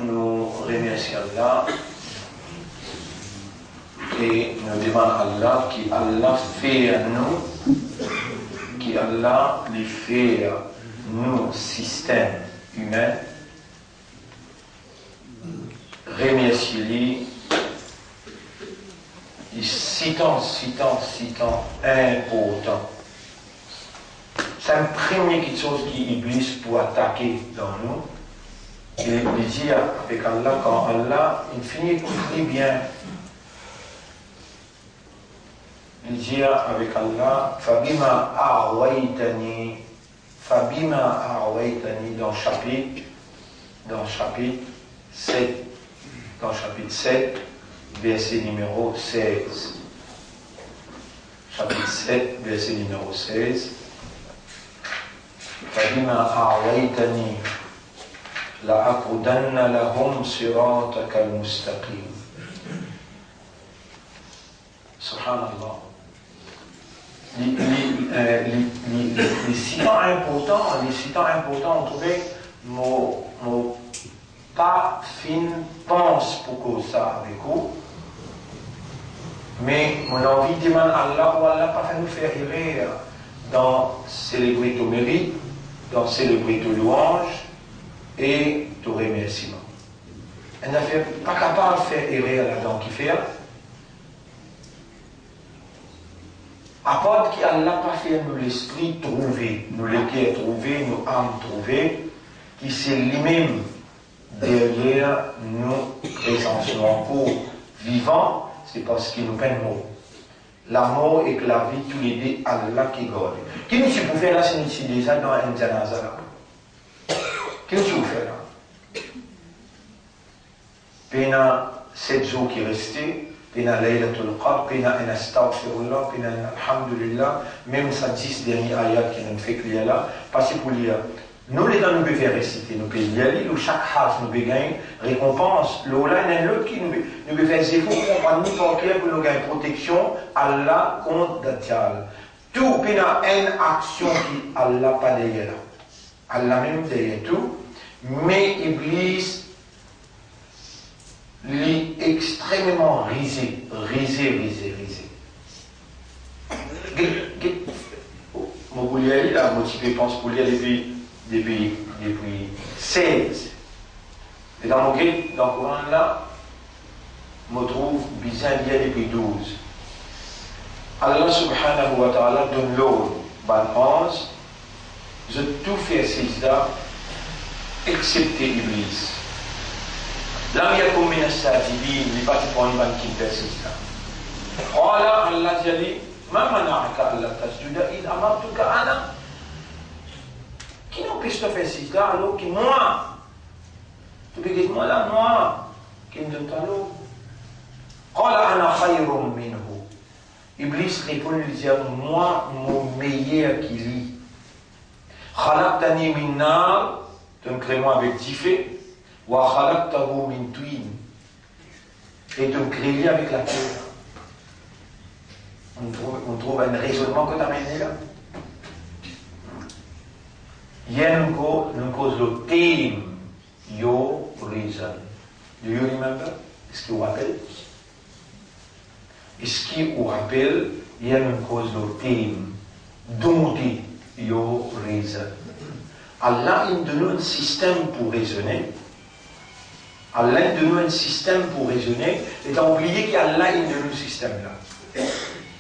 nous remercions Allah et nous demandons à Allah qu'Allah fait à nous, qu'Allah les fait à nous, système humain, remercier-les, et si tant important. C'est la première chose qui Iblis pour attaquer dans nous. Et il dit avec Allah, quand Allah, il finit très bien. Il dit avec Allah, Fabima a'waytani, dans chapitre 7, verset numéro 16. Chapitre 7, verset numéro 16. فبما أعويتني لأقعدن لهم صراطك المستقيم. Subhanallah. Les citants importants, on trouvait nos pas fin pense pour que ça avec vous. Mais mon envie de demander à Allah, ou Allah pas fait nous faire errer dans célébrer ton mérite, dans célébrer ton louange et ton remerciement. Elle n'a pas capable de faire errer là-dedans qui fait. À part qu'Allah n'a pas fait nous l'esprit trouvé, nous le cœur trouvé, nous âmes trouvées, qui c'est lui-même derrière nous présentement pour vivant, c'est parce qu'il nous peine mot. La mort et la vie, tous les deux, Allah qui garde. Qu'est-ce que tu peux faire là, c'est déjà dans un janaza là? Qu'est-ce que tu peux faire là? Pendant 7 jours qui restaient, pendant Laylatul Qadr, pendant un astaghfirullah, pendant un alhamdulillah, même ça 10 derniers ayats qui nous fait lire là, parce que pour lire. Nous, les gens, nous pouvons faire réciter, nous pouvons y aller, chaque house, nous pouvons gagner récompense. L'Ola, il y a l'autre qui nous pouvons faire zéro, comprendre n'importe quelle pour nous gagner protection, Allah contre Dajjal. Tout, puis il y a une action qui Allah pas derrière. Allah même derrière tout, mais Iblis, il est extrêmement risé. Mon boulier, là, motivé, pense pour lire depuis 16. Et dans le Coran là, on trouve bizarre depuis 12. Allah subhanahu wa ta'ala donne l'ordre, ban 11, de tout faire sijda, excepté Iblis. Là, il y a combien de sajidin, il n'est pas pour une banque qui fait sijda. Allah dit, ma mana'aka Allah tasjuda, il amartuka ana. Qui n'empêche de faire sijda alors que moi, tu peux dire moi là, moi, qui me donne ta l'eau. Qala ana khayrun minhu. Iblis répond, il dit, moi, mon meilleur qui lit. Khalaqtani min nar, tu me crées moi avec 10 feux, wa khalaqtahu min twin. Et tu me crées avec la terre. On trouve un raisonnement que tu as mené là. Il y a une cause de thème, your reason. Do you remember? Est-ce qu'il vous rappelle? Est-ce qu'il vous rappelle? Il y a une cause de thème, dont your reason. Allah il donne un système pour raisonner. Allah il donne un système pour raisonner. Et tu as oublié qu'Allah il donne un système là.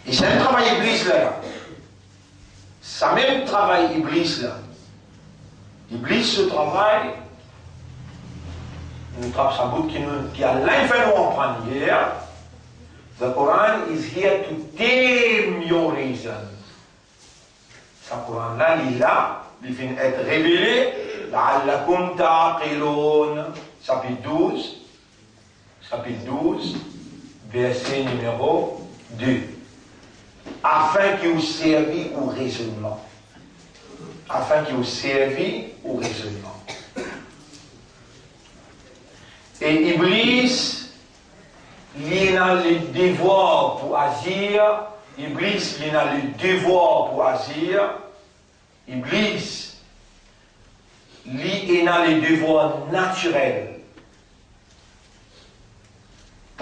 Et c'est un travail Iblis là. Ça même travail Iblis là. Iblis ce travail, nous trappe sa bouche qui a l'infini en prendre hier. The Quran is here to tame your reason. Ce Coran là, il est là, il vient être révélé. La'allakum ta'qilun. Chapitre 12, verset numéro 2. Afin qu'il vous servi au raisonnement. Et Iblis, il a le devoir pour agir. Iblis, il a le devoir naturel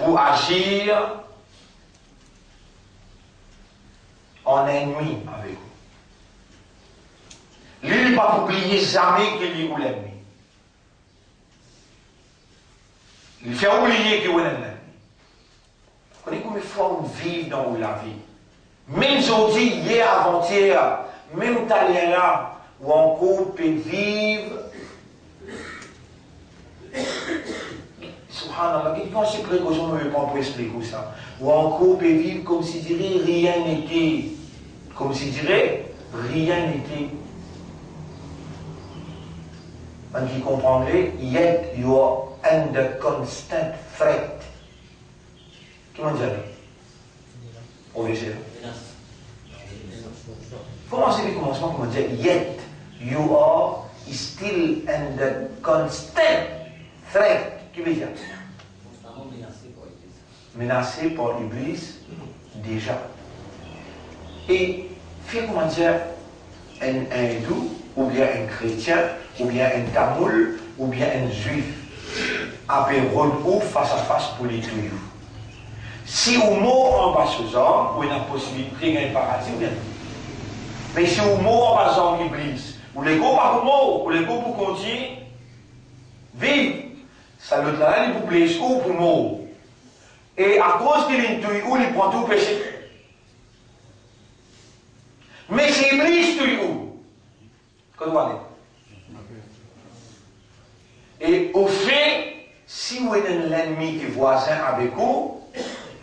pour agir en ennemi avec vous. Lui, il ne va pas oublier jamais qu'il est l'ennemi. Il fait oublier qu'il est l'ennemi. Vous connaissez combien de fois on vit dans la vie? Même aujourd'hui, hier, avant-hier, même talent là, où encore peut vivre. Subhanallah, qu'est-ce que c'est précaution, je ne vais pas pour expliquer ça. Ou encore peut vivre comme si dirait rien n'était. Comme si dirait rien n'était. On qui comprendrait, yet you are under constant threat. Comment dire? On va essayer. Comment c'est le commencement? Comment dire? Yet you are still under constant threat. Qui veut dire? Menacé par Iblis déjà. Et fait comment dire un hindou, ou bien un chrétien, ou bien un tamoul, ou bien un juif, après rôle face à face pour les tuyaux. Si au mot en bas ce genre, ou il y a une possibilité d'un paradis, bien. Mais si au mot en bas en Iblis, ou les go par mot, ou les go pour continuer, vivre, ça l'autre là, il vous plaît, ou pour mot. Et à cause qu'il est tuyau, ou il prend tout péché. Mais c'est Iblis tuyau. Qu'est-ce que vous allez? Et au fait, si vous êtes l'ennemi qui est voisin avec vous,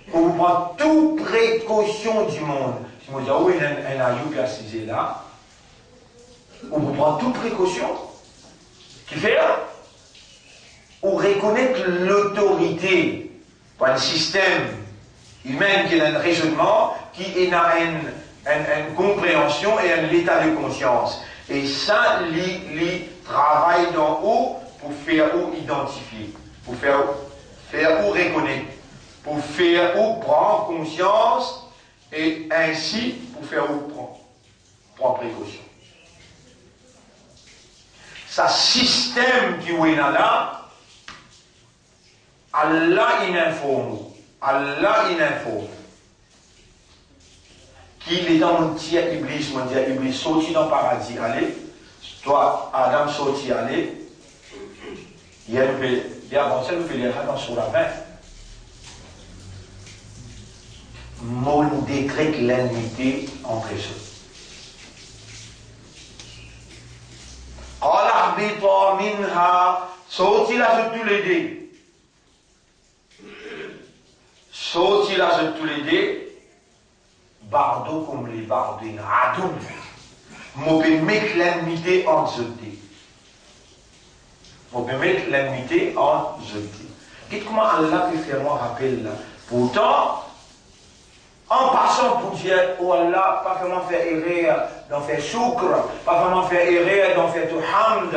vous prenez toute précaution du monde. Si vous dites, oui, il y a un aïou qui est assisé là, vous prenez toute précaution. Qui fait là? Ou reconnaître l'autorité par un système humain qui a un raisonnement, qui a une compréhension et un état de conscience. Et ça, il travaille d'en haut pour faire ou identifier, pour faire ou reconnaître, pour faire ou prendre conscience, et ainsi pour faire ou prendre précaution. Ça système qui est là, Allah il informe. Allah il informe. Qu'il est dans mon tir Iblis, mon dire Iblis sorti dans le paradis, allez. Toi, Adam sorti, allez. Il y a avant-hier, nous faisons dans sur la 20. Mon décrète l'enmité entre eux. Allah bita minha, sorti là sur tous les dés. Sorti là sur tous les dés. Bardo comme les bardines, adoum. Moi, je vais mettre l'enmité entre eux. On peut mettre l'enmité en jeté. Dites comment Allah peut faire moi rappel là. Pourtant, en passant pour dire, oh Allah, pas vraiment faire erreur d'en faire choukr, pas vraiment faire erreur d'en faire tout hamd.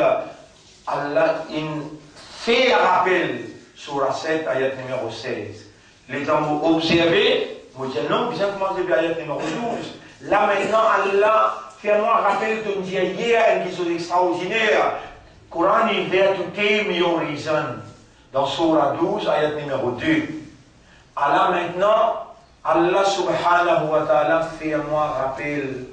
Allah, il fait rappel sur la 7, ayat numéro 16. Les gens vont observer, vous dire non, bien commencer par ayat numéro 12. Là maintenant, Allah fait moi rappel de dire hier une chose extraordinaire. Coran il vient tout horizon dans Surah 12, ayat numéro 2. Allah maintenant, Allah subhanahu wa ta'ala fait moi rappel,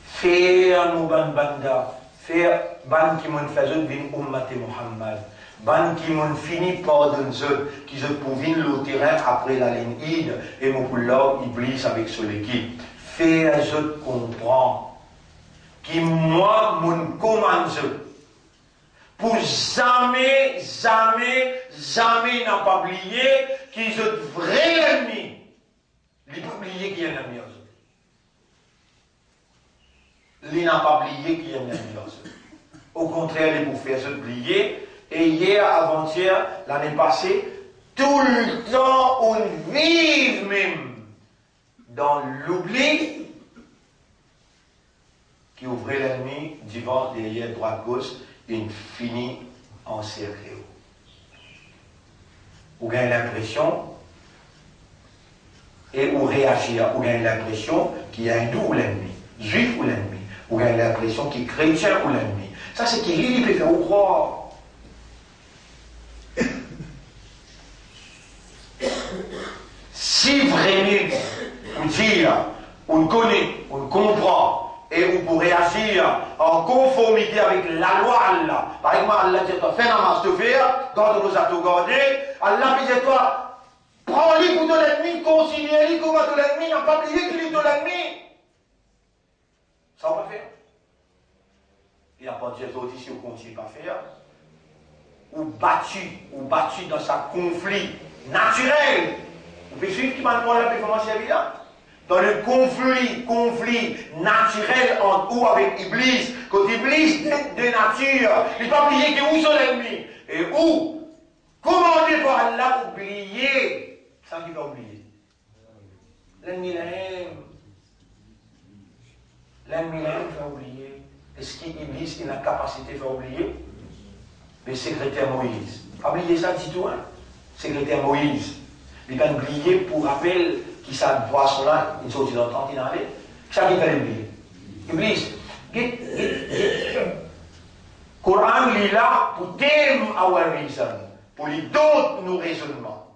fait nous banda, fait ban qui m'ont fait bin ummati Muhammad, ban qui m'ont fini par d'un qui se pouvait le terrain après la ligne Id et mon poulard Iblis avec son équipe. Fait je comprends. Qui moi, mon commande, pour jamais, jamais, jamais n'a pas oublié qu'ils sont vrai ennemi. Il n'a pas oublié qu'il y a un ennemi aux autres. Il n'a pas oublié qu'il y a un ennemi aux autres. Au contraire, il vous fait oublier. Et hier, avant-hier, l'année passée, tout le temps, on vit même dans l'oubli. Qui ouvrait l'ennemi, devant, derrière, droite, gauche, une finie encerclée. Vous gagnez l'impression, et vous réagissez, vous gagnez l'impression qu'il y a hindou ou l'ennemi, juif ou l'ennemi, vous gagnez l'impression qu'il est chrétien ou l'ennemi. Ça, c'est qu'il peut faire croire. si vraiment on dit, on connaît, on comprend, et on peut réagir en conformité avec la loi Allah. Par exemple, Allah dit toi, fais namaz te faire, quand on nous a tout gardé, Allah dit toi, prends-les pour ton ennemi, considère-les comme ton ennemi, n'a pas oublié qu'il est ton ennemi. Ça on va faire. Il n'y a pas de Jésus si on continue pas à faire. Ou battu dans sa conflit naturel. Vous pouvez suivre qui m'a demandé la performance là? Dans le conflit naturel entre ou avec Iblis, quand Iblis de nature, il ne peut pas oublier que où sont l'ennemi. Et où, commandé par Allah, oublier, ça qu'il va oublier. L'ennemi l'aime. L'ennemi l'aime, il va oublier. Est-ce qu'Iblis a la capacité de faire oublier? Le secrétaire Moïse. Oubliez ça, dis-toi. Secrétaire Moïse. Il va oublier pour rappel qui ça poisson là, il sortit dans le temps, il en allait. Ça qui va oublier. Iblis. Coran, il est là pour thème our reason. Pour lui d'autres nos raisonnements.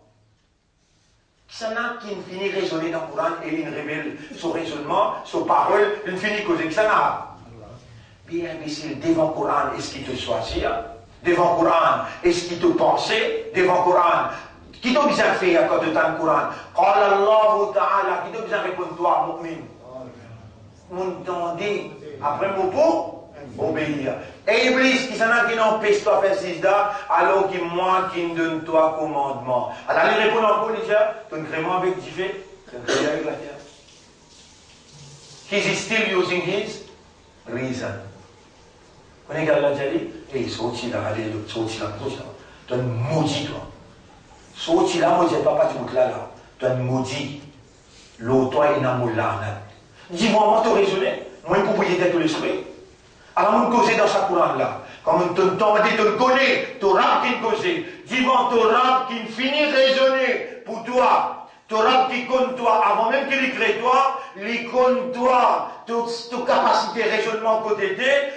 Ça n'a qui finit raisonner dans le Coran et il révèle son raisonnement, son parole, il finit causer. Ça n'a. Bien imbécile, devant le Coran, est-ce qu'il te choisit? Devant le Coran, est-ce qu'il te pensait? Devant le Coran, qui t'a besoin de faire quand tu as le Coran? Qala Allah Ta'ala, qui t'a besoin de répondre toi, mu'min? M'entendez, après mon pot, obéir. Et Iblis, qui s'en a qui n'empêche toi de faire sisda, alors que moi qui me donne toi commandement. Alors il répond encore, il dit, tu ne crées moi avec Dieu, tu ne crées avec la terre. He is still using his reason. Vous avez regardé la dit, et sorti là, allez, sorti là, tu es maudit toi. Sorti là, moi je ne pas pas du là, tu es maudit. L'autre est dans là. Dis-moi, tu raisonné, moi je suis propriétaire de l'esprit. Alors, on cause dans sa courante là. Quand on te connaît, tu rap qui cause. Dis-moi, tu rap qui finit raisonner pour toi. Tu rap qui compte toi, avant même qu'il crée toi, il compte toi, toute capacité de raisonnement côté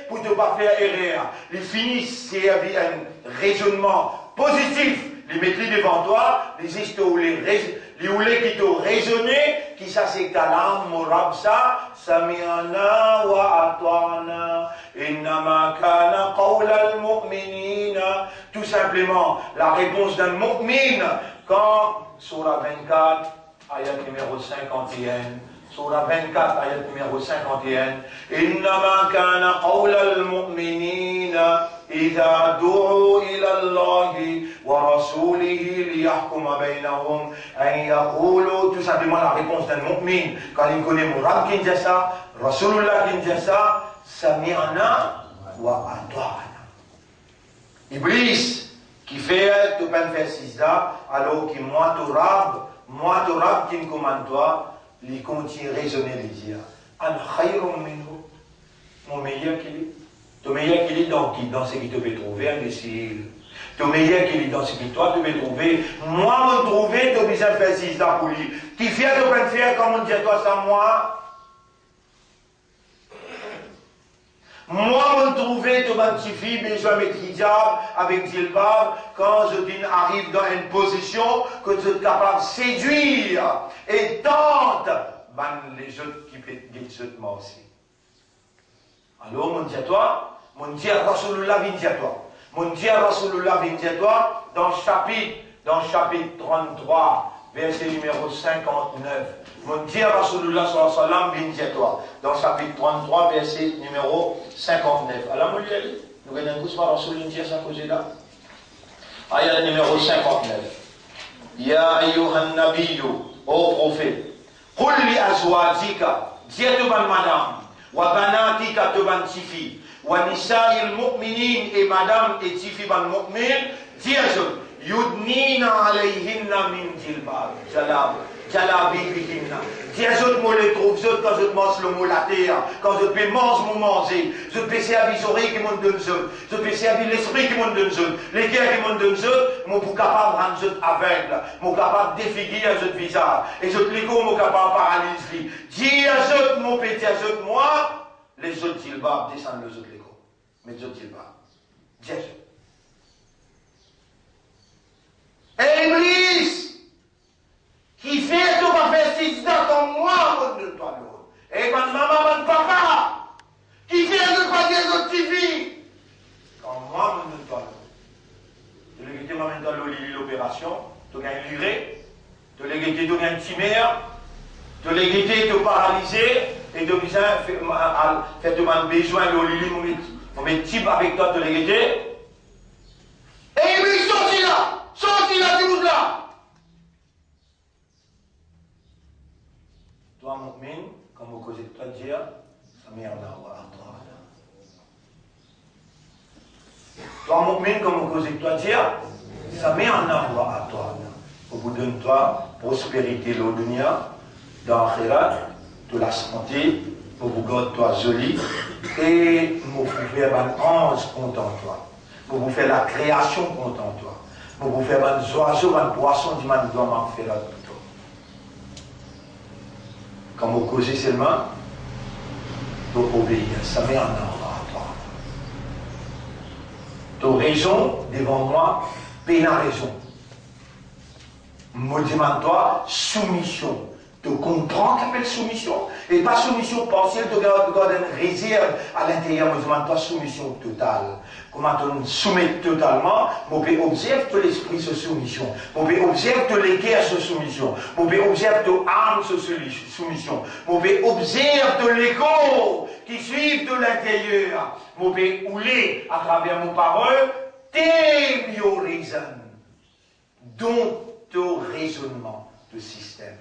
pour ne pas faire erreur. Il finit servir un raisonnement positif. Les mettre devant toi, les histoires, les oulés qui t'ont raisonné, qui ça c'est kalam, morabsa, sami'ana wa ata'na, innama kana qawla al-mu'minina. Tout simplement, la réponse d'un mu'min, quand, Surah 24, ayat numéro 51, Surah 24, ayat numéro 51, innama kana qawla al-mu'minina, إذا دعوا إلى الله ورسوله ليحكم بينهم أن يقولوا. Tout simplement la réponse d'un mu'min quand il connaît Mourad qui dit ça, Rasulullah qui dit ça, Sami'ana wa ata'na. Iblis qui fait tout peine faire sisda alors que moi tu rab qui me commande toi, il continue à raisonner les dire an khayrun minhu, mon meilleur qu'il est. Ton meilleur qu'il est dans ce qui te peut trouver, imbécile. Ton meilleur qu'il est dans ce qui toi te peut trouver. Moi, me trouver, tu as besoin de faire six ans pour lui. Qui fait de peine faire, comme on dit à toi, ça, moi. Moi, me trouver, tu m'as petit fille, besoin de mettre hijab avec Dilbab, quand je arrive dans une position que tu es capable de séduire et tente, ben, les autres qui peuvent les autres moi aussi. Alors, mon Dieu à toi, mon Dieu Rasulullah vient dire toi. Mon Dieu Rasulullah vient dire toi, dans le chapitre 33, verset numéro 59. Mon Dieu Rasulullah sallallahu alayhi wa sallam vient dire toi, dans le chapitre 33, verset numéro 59. Alors, mon Dieu, nous regardons tous par Rasulullah dire ça cause là. Ayat numéro 59. Ya ayyuhan nabiyyu, ô prophète, qul li azwajika, dis à toi madame, wa banatika teban tifi, wa nisa'il mu'minin et madame et tifi ban mu'min, dis à eux, yudnina alayhinna min jilbab, jalabibihinna. Dis à eux, moi les trouve, eux quand je mange le mot la terre, quand je peux manger, je peux servir les oreilles qui m'ont donné eux, je peux servir l'esprit qui m'ont donné eux, les guerres qui m'ont donné eux, moi pour capable de rendre eux aveugles, moi capable de défiguer à eux visage, et je te les moi capable de paralyser. Dis à eux, mon petit à eux, moi, les autres jilbab descendent les autres l'écho. Mais les autres jilbab. Dis à eux. Et Iblis, qui fait tout maintenant l'opération, tu gagnes l'urée, tu les guetter, tu gagnes timère, tu les guetter, tu paralyser, et tu besoin faire de besoin de l'olili, on met type avec toi, tu les guetter. Et Iblis, sorti là, tu bouges là. Toi, mon mine, comme vous causez de toi dire, ça m'est en avoir à toi. Toi, mon mine, comme vous causez de toi dire, ça m'est en avoir à toi. On vous donne toi prospérité, l'eau dunya, dans l'akhirat, de la santé, pour vous garder toi joli, et pour vous faire un ange content toi, pour vous faire la création content toi, pour vous faire un oiseau, un poisson, du man doit m'en faire là pour toi. Quand vous causez seulement, pour obéir, ça met en ordre à toi. Tu as raison devant moi, peine à raison. Me demande-toi soumission. Tu comprends qu'elle appelle soumission. Et pas soumission partielle, tu gardes une réserve à l'intérieur. Me demande-toi soumission totale. Comment tu soumets totalement, on peut observer que l'esprit se soumission. On peut observer que les guerres se soumission. On peut observer que l'âme se soumission. On peut observer que l'écho qui suit de l'intérieur. On peut ouler à travers nos paroles, tes raisons, dont ton raisonnement de système.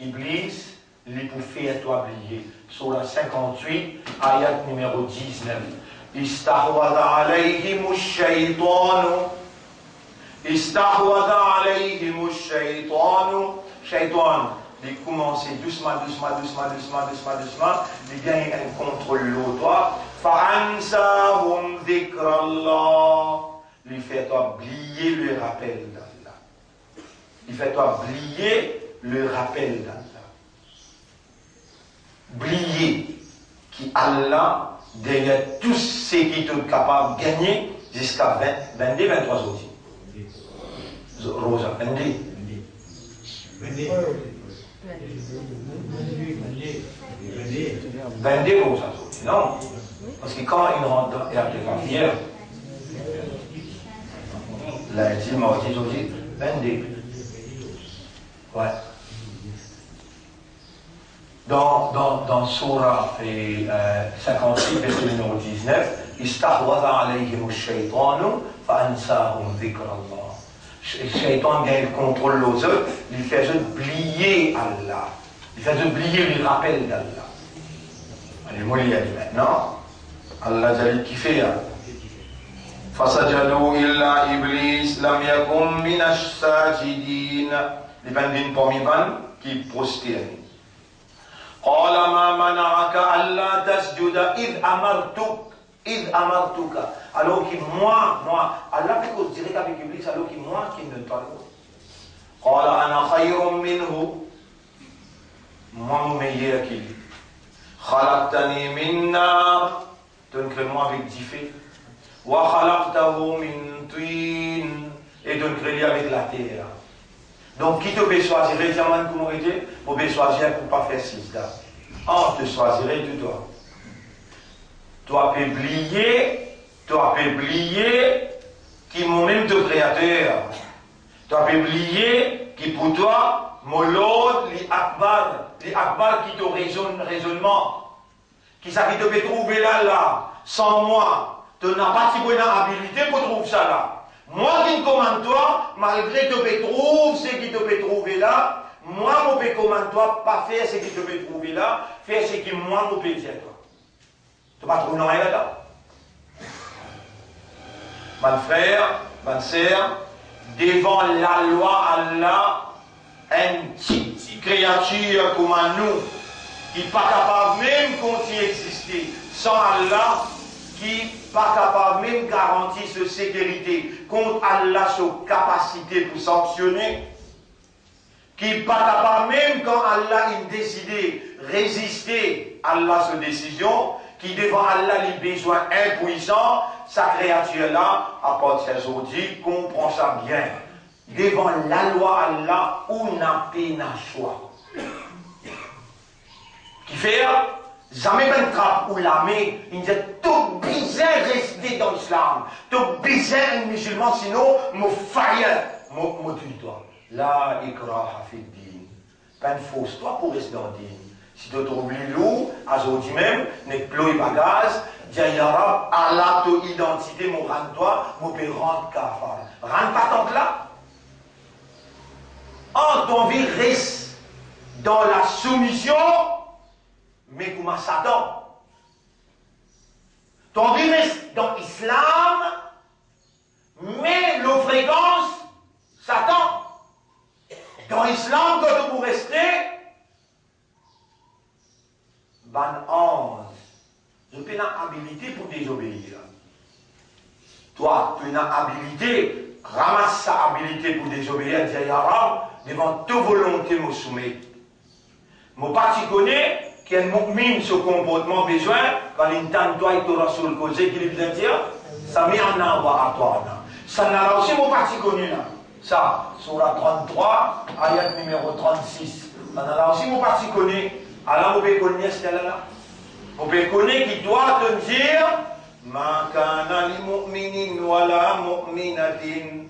Iblis, il pour faire toi oublier. Sur la 58, ayat numéro 19. استحوذ عليهم الشيطان il commence doucement, il gagne un contrôle de toi. فَأَنْسَاهُمْ ذِكْرَ اللَّهِ il fait oublier le rappel d'Allah. Il fait oublier le rappel d'Allah. Oublier qui Allah derrière tout ce qui est capable de gagner jusqu'à 22, 23 autres. Rosa, 22. 22 Rosa, non. Parce que quand il rentre dans la hier, lundi, mardi, jeudi, 22. Ouais. Dans Surah 58, verset numéro 19, استحوذ عليهم الشيطان فأنساهم ذكر الله. Le shaitan gagne le contrôle aux autres, il fait oublier Allah. Il fait oublier le rappel d'Allah. Allez, moi, il y a dit maintenant, Allah a dit qui fait. فسجدوا إلا إبليس لم يكن من الساجدين. Les bandits parmi qui prosternent. قال ما منعك ألا تسجد إذ أمرتك alors que moi Allah peut dire avec Iblis alors que moi qui ne parle pas قال أنا خير منه moi meilleur qu'il خلقتني من نار donc moi avec du feu وخلقته من طين et donc lui avec la terre. Donc, qui te peut choisir, diamant comme on dit, pour te choisir pour ne pas faire sida. On te choisirait de toi. Toi, peux oublier qui est moi-même ton créateur. Toi, peux oublier qui pour toi, Molod, li Akbar qui te raisonnement. Qui ça qui te peut trouver là, sans moi. Tu n'as pas si bonne habilité pour trouver ça là. Moi qui me commande toi, malgré que tu peux trouver ce qui te peut trouver là, moi je peux commander toi, pas faire ce qui te peut trouver là, faire ce qui moi je peux dire toi. Tu ne vas pas trouver rien là-dedans. Mon frère, ma sœur, devant la loi Allah, une petite créature comme nous, qui n'est pas capable même de continuer à exister sans Allah, qui n'est pas capable même de garantir sa sécurité contre Allah, sa capacité pour sanctionner, qui n'est pas capable même quand Allah a décidé de résister à Allah sa décision, qui devant Allah les besoins impuissants, sa créature-là, à part de ses audits, comprend ça bien. Devant la loi Allah, on n'a pas de choix. Qui fait jamais ben trappe ou l'armée, il dit tout bizarre rester dans l'islam, tout bizarre un musulman, sinon, mon fire, mon tutoie. Là, ikraha fi din. Ben fausse toi pour rester dans le din. Si tu trouves l'ilou, aujourd'hui même, n'est plus bagage, dis ya Rab, Allah ton identité, mon rend toi, mon peut rendre kafar. Rends pas tant que là. En ton vie reste dans la soumission, mais comme à Satan. Ton vie reste dans l'islam, mais le fréquence Satan. Dans l'islam, quand vous restez, ban ange, je peux une habilité pour désobéir. Toi, tu as une habilité, ramasse sa habilité pour désobéir, dis ya Rab, devant toute volonté, me soumet. Mon parti connaît qu'il y a un mu'min, ce comportement besoin, quand il entend toi et ton rasoul causer, qu'il vient dire, ça met en envoi à toi. Ça n'a aussi mon parti connu là. Ça, Surah 33, ayat numéro 36. Ça n'a aussi mon parti connu. Alors, vous pouvez connaître ce là. Vous pouvez connaître qui doit te dire, ma kana li mu'minin wa la mu'minatin.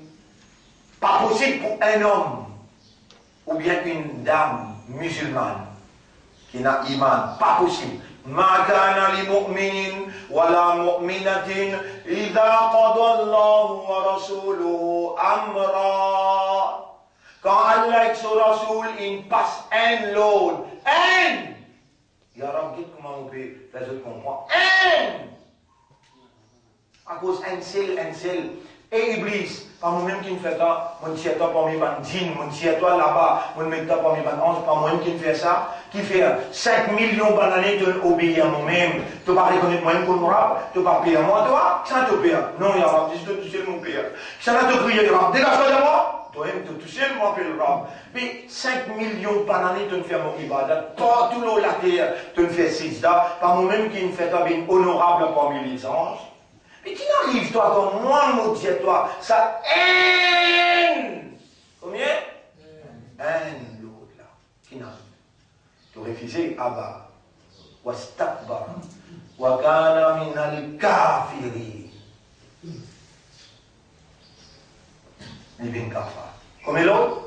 Pas possible pour un homme ou bien une dame musulmane qui n'a iman, pas possible. Ma kana li mu'minin wa la mu'minatin idha qada Allahu wa rasuluhu amra. Quand Allah et son Rasoul, il passe un lot, un. Ya Rab, dites comment on peut faire ce comprendre. Un. À cause un seul. Et Iblis, pas moi-même qui me fait ça, mon tiers toi parmi ban djinn, mon tiers toi là-bas, mon mec toi parmi ban ange, pas moi-même qui me fait ça, qui fait 5 millions d'années de obéir à moi-même, tu vas reconnaître moi-même pour me rap, tu vas payer à moi, toi, ça te paye. Non, ya Rab, dis-toi tout seul mon père. Ça va te prier, ya Rab, dégage-toi de moi. Toi-même, tu touches le mon père, Rab. Mais 5 millions d'années, tu me fais mon ibadat, partout l'eau la terre, tu me fais sixda, pas moi-même qui me fait toi bien honorable parmi les anges. Mais tu n'arrives, toi, comme moi, mon Dieu, toi, ça haine. Combien? Haine, l'autre, là. Qui n'arrive? Tu refusais, Abba. Wastakbar. Wa kana minal kafiri. Ibn Kafar. Combien l'autre?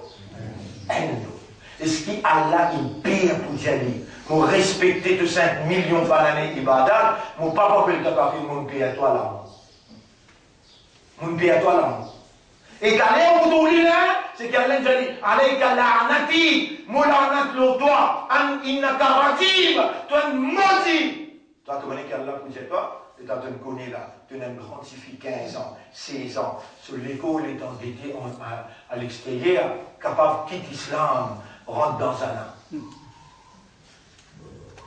Haine, l'autre. Est-ce qu'Allah est pire pour Djali? Pour respecter tous 5 millions d'années d'ibadat, mon papa peut le faire, mon paye à toi là. Mon paye à toi là. Et quand on vous dit là, c'est qu'Allah dit, allez, la'anati, mon la'anat le doigt, an innaka rajim, toi maudit. Toi, tu connais qu'Allah pour dire toi, tu t'en connais là, tu as un grand fille 15 ans, 16 ans, sur l'école est endetté à l'extérieur, capable de quitter l'islam, rentre dans un an.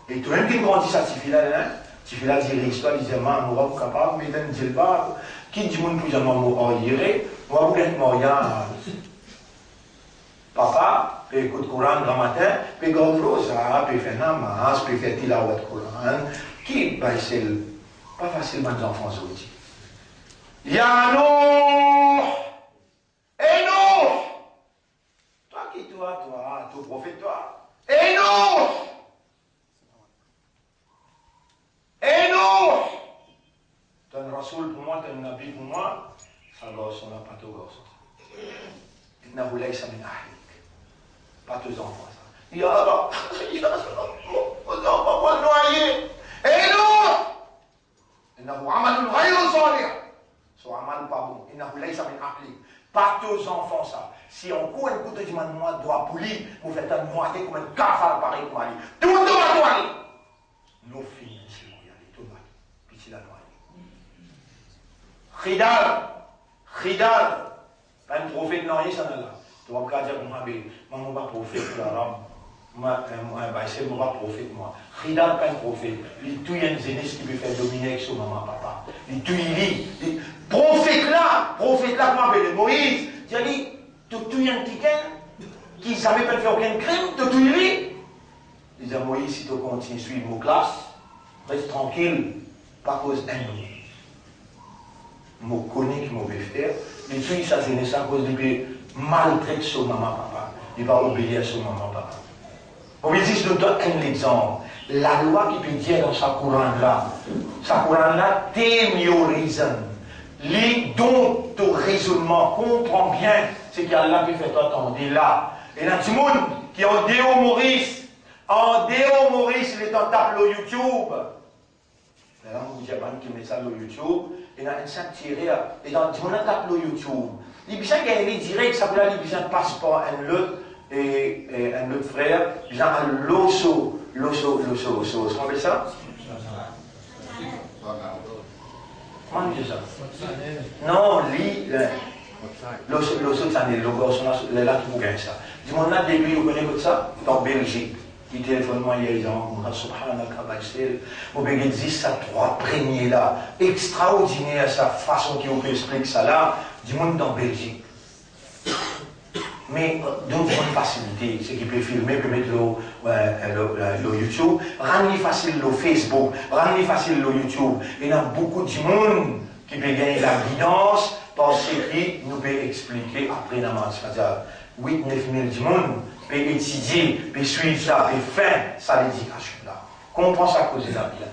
Et toi même qui grandit ça, tu fais là, dire l'histoire, il dit, man, on va vous capable, mais d'un dit pas, qui dit, mon plus jamais moi, moi, vous êtes mariage. Papa, peut écouter le Coran grand matin, peut garder ça, peut faire namaz, peut faire tilawat Coran, qui, bah, c'est pas facilement les enfants aujourd'hui. Ya Nouh! Et Nouh! Toi qui, toi, prophète, toi. Et Nouh! Et nous, tu as un rasoul pour moi, tu as un nabi pour moi, ça gosse, on n'a pas de gosse. Il n'a voulu ça min ahlik. Pas tes enfants, ça. Ya Rab, vos enfants vont noyer. Et nous, il n'a voulu amal ghayr salih. Son amal pas bon. Il n'a voulu ça min ahlik. Pas tes enfants, ça. Si on court un coup de moi doit polir, vous faites un noyer comme un cafard pareil comme Ali. Tout le monde doit noyer. Nos filles. Khidar, pas un prophète, non, il s'en est là. Tu vas me dire, moi, je ne pas prophète, moi, c'est mon prophète, moi. Khidar, pas un prophète. Il tout y a une jeunesse qui peut faire dominer avec son maman, papa. Il tout y lit. Prophète là, comment appelle Moïse, il a dit, tout y a un ticket qui ne savait pas faire aucun crime, tout y lit. Il dit, Moïse, si tu continues à suivre vos classes, reste tranquille, pas cause d'un nom. Je connais qui mauvais faire, mais tout ça c'est à cause de maltraiter son maman papa. Il va obéir à son maman papa. On me dit, je te donne un exemple. La loi qui peut dire dans sa Coran-là, t'es mieux raison. Les dont ton raisonnement comprend bien ce qu'Allah peut faire attendre là. Et là, tout le monde qui est en déo Maurice, il est en tableau YouTube. Là, on vous dit qui met ça sur YouTube, et dans un sac tiré, et dans un tableau YouTube. Les bichons qui est direct, ça veut dire les bichons passent par un autre, et un autre frère, ils ont un l'osso, ce qu'on appelle ça? Comment on dit ça? Non, l'osso, ça n'est le là qui vous gagne ça. Dis-moi, on a des pays, vous connaissez ça? Dans Belgique. Il téléphone moi hier, ils ont subhanallah, vous existe ça trois premiers là, extraordinaire sa façon qu'il peut expliquer ça là, du monde dans Belgique. Mais d'une grande facilité, ce qui peut filmer, peut mettre le YouTube, rendre facile le Facebook, rendre facile le YouTube. Il y a beaucoup de monde qui peut gagner la guidance parce qu'il nous peut expliquer après la masse. C'est-à-dire 8-9 000 du monde peut étudier, peut suivre ça, peut faire sa l'éducation là. Comprends ça à cause de la vie.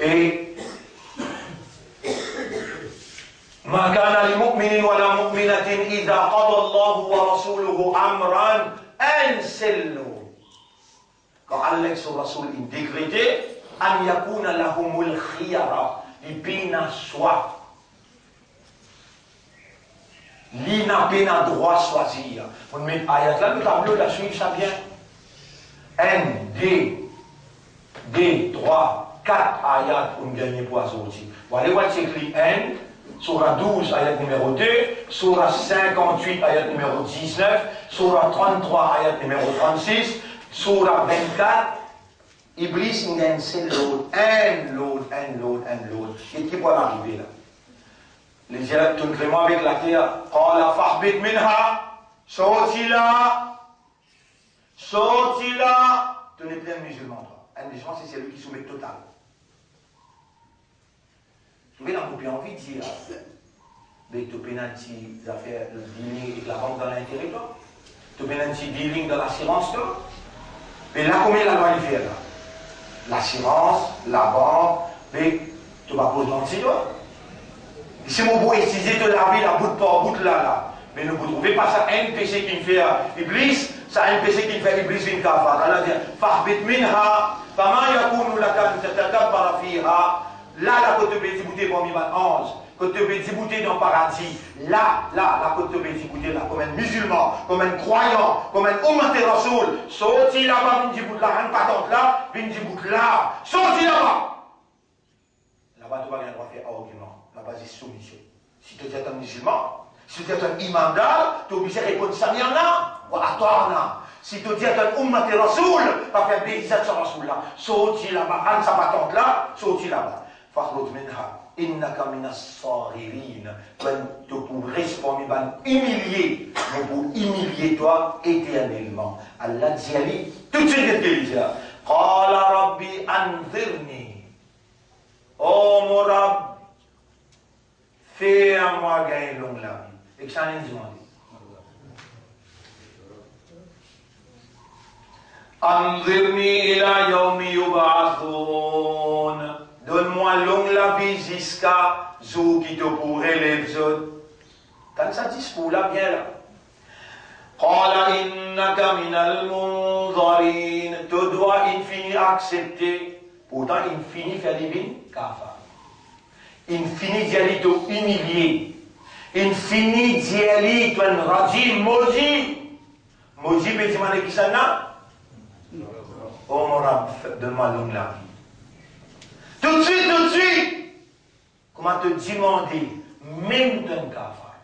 Et ما كان لمؤمن ولا مؤمنة إذا قضى الله ورسوله أمرا أن سلوا. Quand Allah et son Rasoul ont décrété, أن يكون لهم الخيار, ils peinent à soi. Li n'a pas droit de choisir. On met ayat là, le tableau, la suite, ça bien. 1, 2, 3, 4 ayats pour gagner pour sortir. Voilà, what c'est écrit 1, Surah 12, ayat numéro 2, Surah 58, ayat numéro 19, Surah 33, ayat numéro 36, Surah 24, Iblis il y a un seul lot. Et qui peut arriver là? Les dialogues tournent vraiment avec la terre. Qala fahbit minha, sorti là. Tu n'es plus un musulman, toi. Un musulman, c'est celui qui soumet total. Vous voyez, on a envie de dire, mais tu pénalty des affaires de dealing avec la banque dans l'intérêt, toi. Tu pénalty dealing dans l'assurance, toi. Mais là, combien la loi il fait là? L'assurance, la banque, mais tu vas poser mentir, toi. Si vous pouvez essayer de laver la bout par bout là, mais ne vous trouvez pas ça un péché qui me fait Iblis, ça un péché qui me fait Iblis une kafar. Allah dit, fahbit minha, fama yakunu laka tatakabbara fiha. Là, la côte de Bézibouté, pour 11, côte de Bézibouté dans le paradis, là, la côte de Bézibouté, là, comme un musulman, comme un croyant, comme un Ummat Rasoul, sorti là-bas, Bindibout là, un patente là, Bindibout là, sorti là-bas. Là-bas, tu vas rien droit faire argument. La base est soumission. Si tu es un musulman, si tu es un imandal, tu es obligé de répondre ça là, ou à toi. Si tu es un ummat rasoul, tu vas faire bézat sur rasoul là. Sauti là-bas, an sa patente là, sauti là-bas. Fakhlout minha, innaka minas saririn. Tu pourrais responder, humilier, mais pour humilier toi éternellement. Allah dit, tout de suite, qu'est-ce qu'il dit là? Qala rabbi anzirni. Oh mon Rabb, fais à moi gagner longue la vie. Et que ça n'a rien demandé. Anzirni ila yawmi yub'athun. Donne-moi longue la vie jusqu'à jour qui te pourrait l'épisode. Quand ça discours là, bien là. Qala innaka minal munzarin. Tu dois infini accepter. Pourtant, infini faire divine kafar. Infini d'y aller te humilier. Infini d'y aller te rajim, maudit. Maudit, mais dis-moi qui ça n'a? Oh mon Rabb, donne-moi longue la vie. Tout de suite. Comment te demander, même d'un kafar.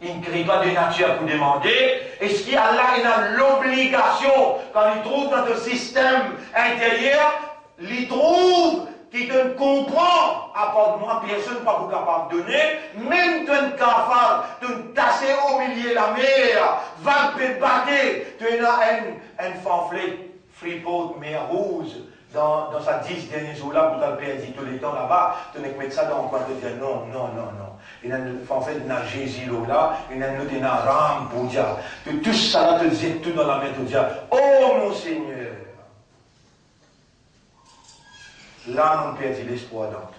Il ne crée pas de nature pour demander. Est-ce qu'Allah a l'obligation, quand il trouve dans le système intérieur, il trouve qui te comprend, à part moi, personne pas vous capable de donner, même tu es kafar, tu es tassé au milieu de la mer, va te battre, tu es un fanflet, freeport, mer rouge, dans sa 10 derniers jours là, pour te perdre tout le temps là-bas, tu n'es que mettre ça dans le coin de dire non. En fait, il y a Jésus là, il y a Ram pour dire. De tout ça là, te dire tout dans la main, te dire, oh mon Seigneur. Là, on perd l'espoir dans tout.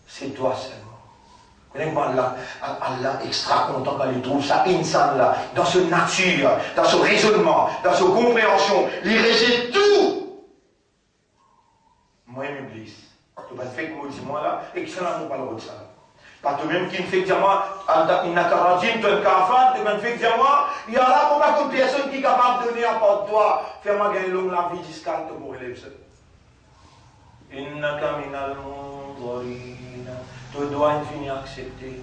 C'est toi seulement. Allah extra content quand il trouve ça insan là, dans ce nature, dans ce raisonnement, dans ce compréhension, il rejette tout. Moi, m'iblis. Tu vas faire comme dis-moi là, et que ça n'a pas le de ça. Pas toi-même qui me fait dire moi, il n'a qu'à dire, tu es un cafard, tu me fait dire moi, il y a là pour pas une personne qui est capable de donner à part de toi, faire-moi gagner longue la vie jusqu'à te mourir les seul. Innaka minal munzarina. Tu dois finir accepter.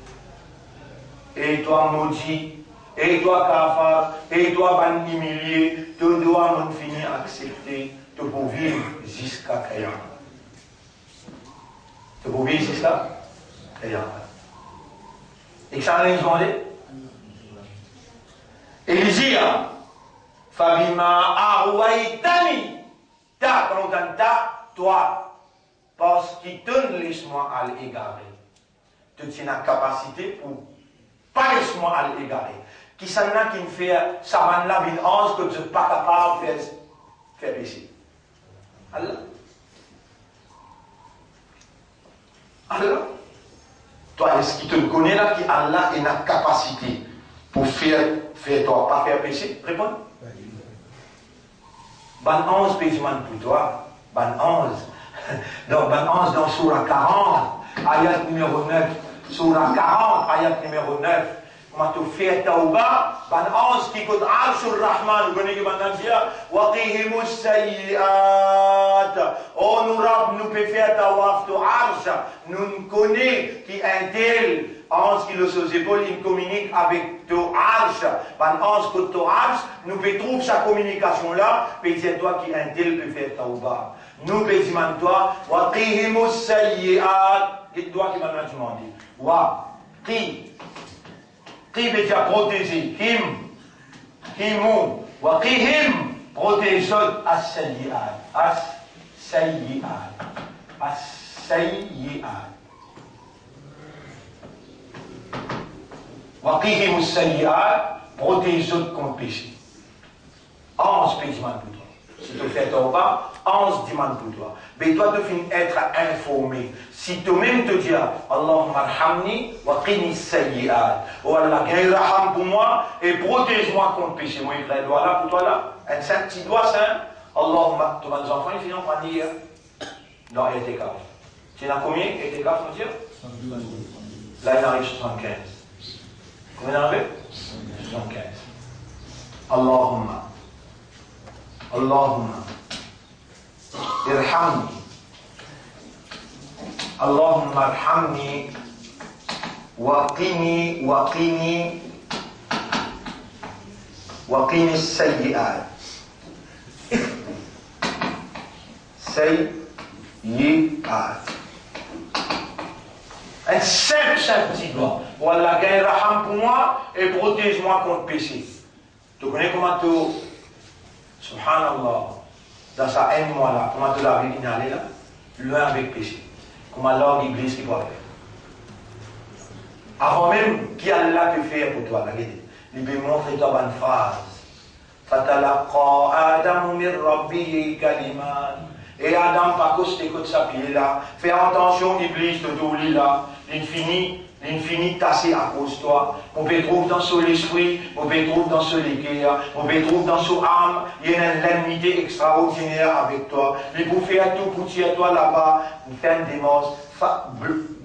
Et toi maudit, et toi cafard, et toi ban humilié, tu dois finir accepter. Tu peux vivre jusqu'à Kayama. Tu peux vivre jusqu'à Kayama. Et ça a demandé. Élisir, Fabima Arwaitani, ta contenta, toi, parce qu'il te laisse-moi à l'égarer. Tu tiens la capacité pour pas laisse-moi à l'égarer. Qui s'en a qui me fait ça man là une ange que tu n'es pas capable de faire pécher. Allah. Allah. Toi, est-ce qu'il te connaît là, qui Allah a la capacité pour faire toi, pas faire péché? Réponds. Ban 11 péchements pour toi. Ban 11. Donc, ban 11 dans Surah 40, ayat numéro 9. Surah 40, ayat numéro 9. Comment tu fais tauba? Ban 11 qui coûte Arshur Rahman. Vous connaissez maintenant dire Waqihimus sayyiat. Oh, nous pouvons faire tawaf to Arsh. Nous connaissons qui un tel. 11 qui le sous épaules, il communique avec to Arsh. Ban 11 que to Arsh. Nous pouvons trouver sa communication là. Puis c'est toi qui un tel peut faire tauba. Nous pouvons dire toi Waqihimus sayyiat. Et toi qui m'a demandé. Waqi. Qui veut dire protéger? Himu. Waqihim. Protège as-sayyi'at. As-sayyi'at. As-sayyi'at. Waqihim as-sayyi'at. Protège contre péché. 11 péchements pour toi. Si tu fais tauba, 11 demandes pour toi. Mais toi, tu finis être informé. Si toi-même te dis, Allahumma arhamni wa qini sayyi'at. Oh Allah, gagne raham pour moi et protège-moi contre péché. Moi, il y a un doigt là pour toi là. Un petit doigt saint. Allahumma, tous mes enfants, ils finissent en famille. Dans Etekaf. Tu en as combien Etekaf, on dit? Là, il en arrive 75. Combien il en arrive? 75. Allahumma. Allahumma. Irhamni. Allahumma arhamni waqini as-sayyi'at. Sayyi'at. Un simple petit doigt. Voilà, gagne raham pour moi et protège-moi contre péché. Tu connais comment tu... Subhanallah. Dans sa haine, moi là, comment tu l'as inhalé là? Loin avec péché. Comment alors l'Église qui doit faire. Avant même qu'Allah peut faire pour toi, regardez. Il peut montrer toi une phrase. Fatalaqa Adam min rabbihi kaliman. Et Adam, par cause t'écoute sa pied là. Fais attention, Iblis, te douli là. L'infini tassé à cause de toi. On peut trouver dans son esprit, on peut trouver dans son cœur, on peut trouver dans son âme. Il y a une indemnité extraordinaire avec toi. Il peut faire tout pour tirer toi là-bas, faire une démence.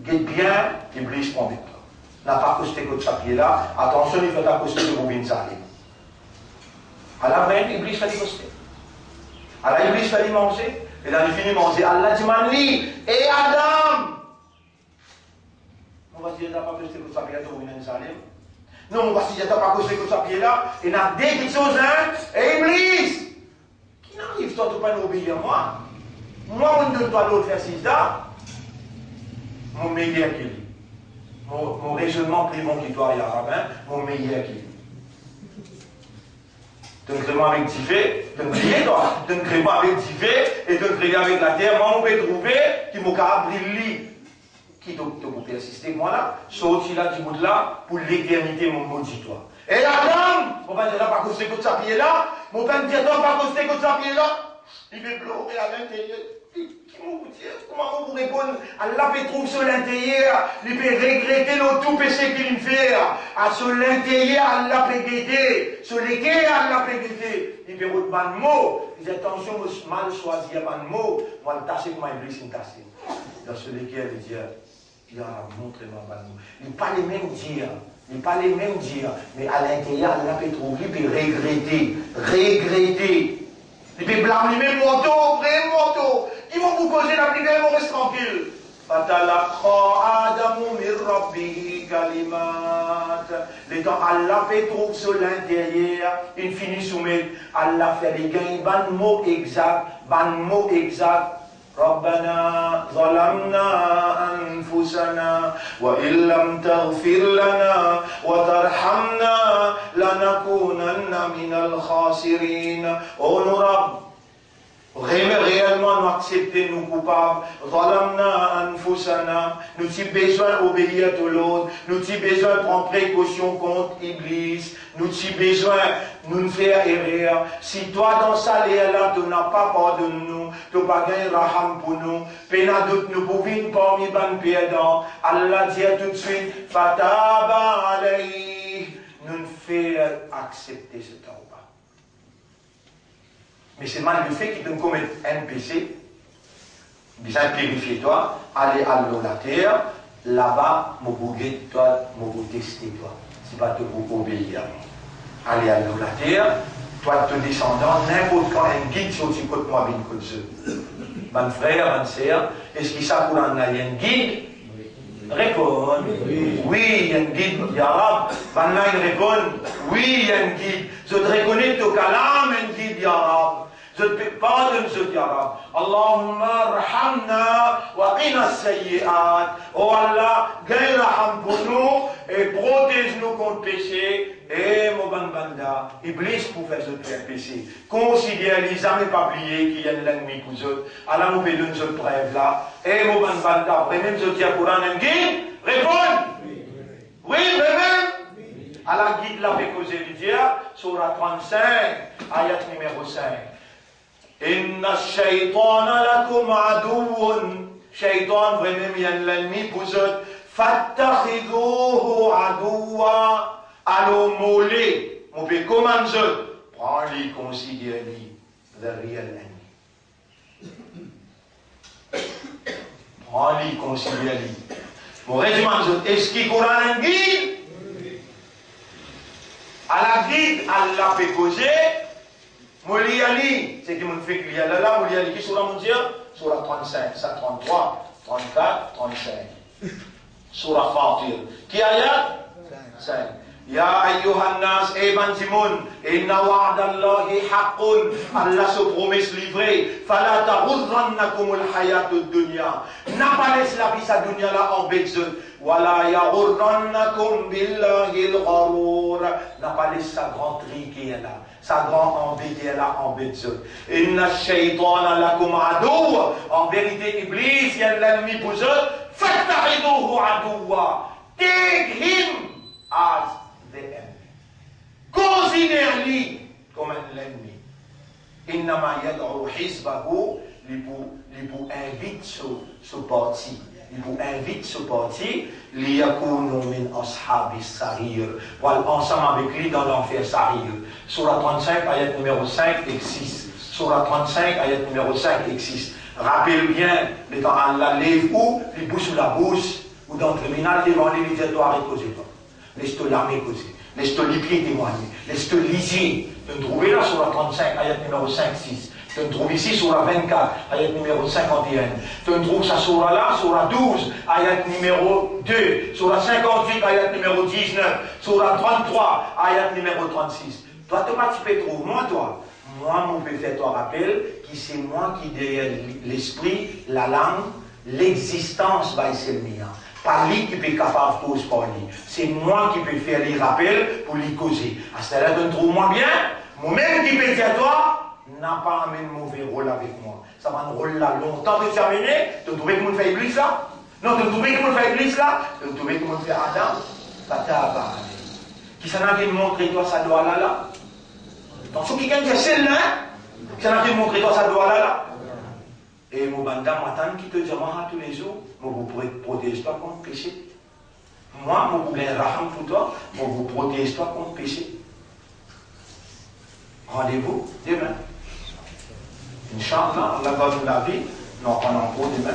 Guette bien, Iblis prend avec toi. N'a pas costé que sa pied là. Attention, il faut t'accoster de Bobine Salim. À la fin, Iblis va coster. À la Iblis va manger. Et là, il finit manger. Allah dit Manli et Adam. On va dire, t'as pas posté que ça pied là, tu vas Salim. Non, on va dire, t'as pas posté que ça pied là, et il y a des choses, hein, et Iblis, qui n'arrive, toi, tu ne peux pas obéir à moi. Moi, on donne toi l'autre faire sida, mon meilleur qu'il est. Mon raisonnement plus bon qui toi, il y a rabbin, mon meilleur qu'il est. Tu ne crées pas avec Divé, tu ne crées toi, tu ne crées pas avec Divé, et tu ne crées avec la terre, moi, on peut trouver qui m'a capable de briller. qui t'a pour persister, moi là, sorti là du monde là, pour l'éternité, mon maudit toi. Et la dame, mon père dit là, pas causer que ça pied là, mon père dit là, pas causer que ça pied là, il veut pleurer à l'intérieur. Comment vous répondre? Allah peut trouver sur l'intérieur, il peut regretter le tout péché qu'il fait. À sur l'intérieur, Allah peut guetter. Sur lesquels Allah peut guetter. Il peut retenir un mot. Il dit attention, mal choisi un mot. Moi, le tasser comme un iblis, il tasser. Dans sur lesquels il dit, il a montré moi un mot. Il n'est pas les mêmes dires. Il n'est pas les mêmes dires. Mais à l'intérieur, Allah peut trouver, il peut regretter. Regretter. Il peut blâmer même moto, vrai moto. Ils vont vous causer la prière, ils vont rester tranquilles. Les temps Allah fait trouve sur l'intérieur, il finit soumettre. Allah fait les gains, ban mot exact, ربنا ظلمنا أنفسنا وإن لم تغفر لنا وترحمنا لنكونن من الخاسرين. Oh nos Rabb, réellement nous accepter nous coupables. Zalamna anfusana. Nous avons besoin d'obéir à l'autre. Nous avons besoin de prendre précaution contre Iblis. Nous avons besoin de nous faire erreur. Si toi dans ça, là, tu n'as pas pardonné nous, tu n'as pas gagné raham pour nous, pena d'autres nous pouvons parmi les perdants. Allah dit tout de suite, Fataba alayhi. Nous fait accepter ce temps. Mais c'est mal le fait qu'il te commette un péché, bien purifier toi, aller à la terre, là-bas, mon bouguet, toi, mon tester toi. Si pas te pour obéir. Aller à la terre, toi, te descendant, n'importe quand un guide sur tu côté moi, bien comme ça. Mon frère, mon sœur, est-ce qu'il s'accorde en a un guide? Répond. Oui, il y a un guide arabe. Maintenant, il répond. Oui, il y a un guide. Je te reconnais tout calam, un guide arabe. Je te pardonne ce diarabe. Allahumma rahamna wa qina sayyi'at. Oh Allah, gagne raham pour nous et protège-nous contre le péché. Et mon banda, Iblis pour faire ce péché. Considère les âmes et pas oublier qu'il y a l'ennemi pour eux. Allah nous donne ce preuve là. Et mon banda, vraiment je dis à Coran un guide, réponds. Oui, même. Allah guide la pécosé du Dieu, surah 35, ayat numéro 5. Inna shaytana lakum aduun. Shaytan vraiment il y a l'ennemi pour eux. Fattakhidhuhu aduwa. Alors molé, mon père comment je prends-les, considère-les, the real enemy. Prends-les, considère-les. Mon régiment, est-ce qu'il courant un guide? À la guide, Allah peut causer. Moliali, c'est qui me fait qu'il y a là, Moliali, qui sur la mondiale? Sur la 35, 133, 34, 35. Sur la Fatir. Qui a là? 5. Ya ayyuhan nas, bantimon, inna wa'dallahi haqqun. Allah se promet livré. Fala taghurrannakumul hayatud dunya. N'a pas laissé la vie sa dunya là en bête. Wala yaghurrannakum billahi al-gharur. N'a pas laissé sa grande tri qui est là. Sa grande embête est là en bête. Inna shaytana lakum adu. En vérité, Iblis, il y a l'ennemi pour eux. Fattahiduhu aduwa. Take him as the enemy. Considère-lui comme un ennemi. Innama yad'u hizbahu, il vous invite ce parti. Il vous invite ce parti, liyakunu min ashabis sarir. Voilà, ensemble avec lui dans l'enfer sarir. Surah 35, ayat numéro 5 et 6. Surah 35, ayat numéro 5 et 6. Rappelez bien, les temps Allah lève où? Les bouches sous la bouche, ou dans le tribunal, devant les territoires et causer pas. Laisse-toi l'armée causer. Laisse-toi les pieds témoigner. Laisse-toi lisier. Tu me trouves là sur la 35, ayat numéro 5, 6. Tu me trouves ici sur la 24, ayat numéro 51. Tu me trouves ça sur là, sur la 12, ayat numéro 2. Sur la 58, ayat numéro 19. Sur la 33, ayat numéro 36. Toi, tu peux trouver, moi, toi. Moi, mon père, toi rappel, qui c'est moi qui derrière l'esprit, la langue, l'existence, c'est le mien. Pas lui qui peut être capable de cause par lui. C'est moi qui peux faire les rappels pour lui causer. À ce là tu me trouves moi bien. Moi-même qui peux dire à toi, n'a pas un mauvais rôle avec moi. Ça va un rôle là longtemps de terminer. Tu trouves que mon fait plus ça? Non, tu trouves comment faire l'église là? Tu trouves comment faire Adam? Bata à parler. Qui s'en a qui montre toi ça doit là? Donc, ceux qui gagnent des celles là, qui s'en a qui montre toi ça doit là? Et mon bandam m'attend qui te dit, moi, tous les jours, moi, vous pourrez protéger toi contre le péché. Moi, moi, vous gagnez raham pour toi, moi, vous protège toi contre le péché. Rendez-vous demain. Inch'Allah, Allah va nous la vie, nous prenons pour demain.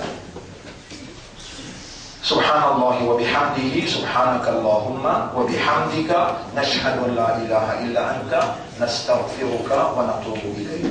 سبحان الله وبحمده سبحانك اللهم وبحمدك نشهد أن لا إله إلا أنت نستغفرك ونتوب إليك.